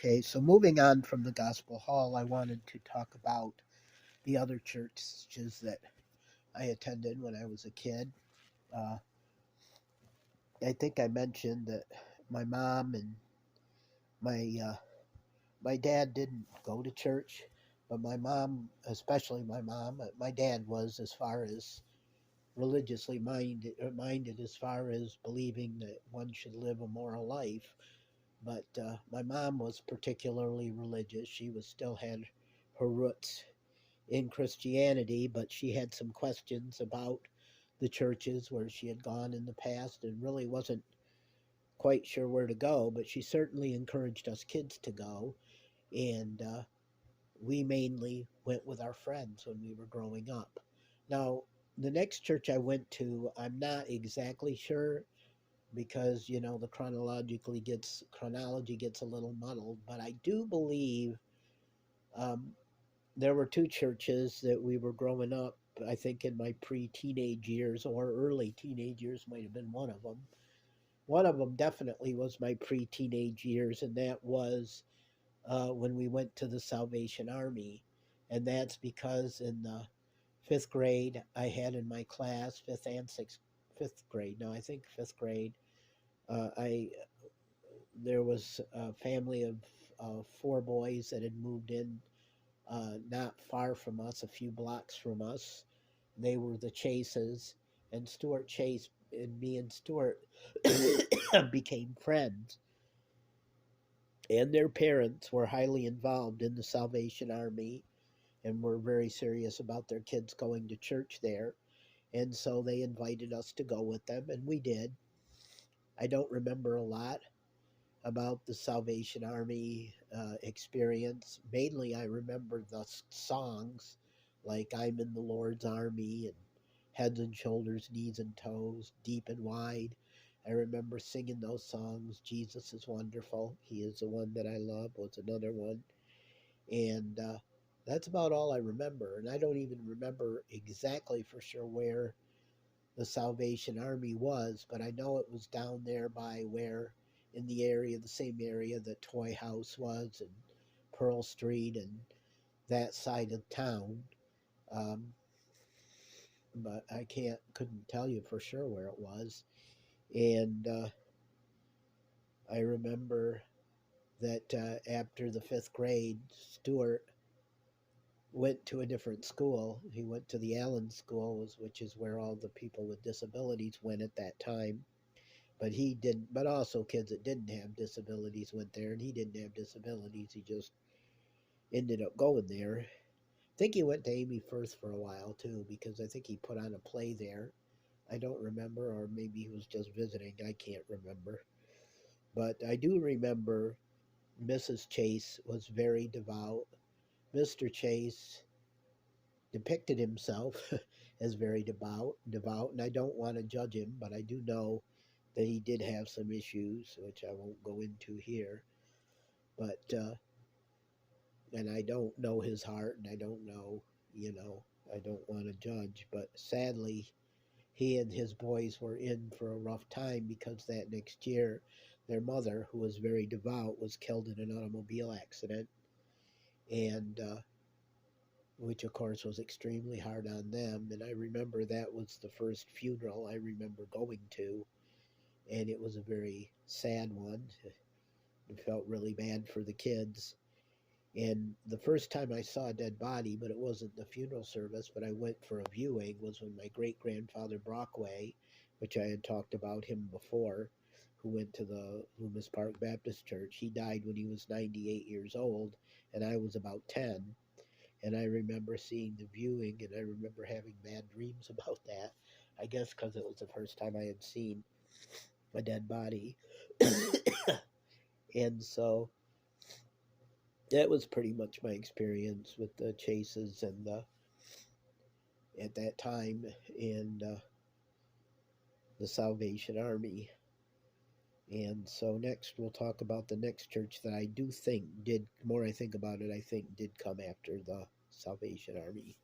Okay, so moving on from the Gospel Hall, I wanted to talk about the other churches that I attended when I was a kid. Uh, I think I mentioned that my mom and my my dad didn't go to church, but my mom, especially my mom, my dad was as far as religiously minded as far as believing that one should live a moral life. But my mom was particularly religious. She was still had her roots in Christianity, but she had some questions about the churches where she had gone in the past and really wasn't quite sure where to go. But she certainly encouraged us kids to go, and we mainly went with our friends when we were growing up. Now, the next church I went to, I'm not exactly sure because the chronology gets a little muddled, but I do believe um, there were two churches that we were growing up. I think in my pre-teenage years or early teenage years might have been one of them. One of them definitely was my pre-teenage years, and that was when we went to the Salvation Army, and that's because in the fifth grade I had in my class, fifth grade. No, I think fifth grade. I There was a family of four boys that had moved in not far from us, a few blocks from us. They were the Chases, and Stuart Chase and me and Stuart became friends. And their parents were highly involved in the Salvation Army and were very serious about their kids going to church there. And so they invited us to go with them, and we did. I don't remember a lot about the Salvation Army experience. Mainly, I remember the songs like I'm in the Lord's Army and Heads and Shoulders, Knees and Toes, Deep and Wide. I remember singing those songs. Jesus is Wonderful. He is the one that I love was another one. And that's about all I remember. And I don't even remember exactly for sure where the Salvation Army was, but I know it was down there by where, in the area, the same area that Toy House was, and Pearl Street, and that side of town. Um, but I couldn't tell you for sure where it was. And I remember that after the fifth grade, Stuart went to a different school. He went to the Allen School, which is where all the people with disabilities went at that time. But he didn't. But also kids that didn't have disabilities went there, and he didn't have disabilities. He just ended up going there. I think he went to Amy Firth for a while too, because I think he put on a play there. I don't remember, or maybe he was just visiting. I can't remember. But I do remember Mrs. Chase was very devout. Mr. Chase depicted himself as very devout, and I don't want to judge him, but I do know that he did have some issues, which I won't go into here. But and I don't know his heart, and I don't know, you know, I don't want to judge. But sadly, he and his boys were in for a rough time because that next year, their mother, who was very devout, was killed in an automobile accident, and which of course was extremely hard on them. And I remember that was the first funeral I remember going to, and it was a very sad one. I felt really bad for the kids. And the first time I saw a dead body, but it wasn't the funeral service, but I went for a viewing, was when my great grandfather Brockway, which I had talked about him before, who went to the Loomis Park Baptist Church. He died when he was 98 years old, and I was about 10. And I remember seeing the viewing, and I remember having bad dreams about that. I guess because it was the first time I had seen a dead body. And so that was pretty much my experience with the chases and the at that time and the Salvation Army. And so next we'll talk about the next church that I do think did, the more I think about it, I think did come after the Salvation Army.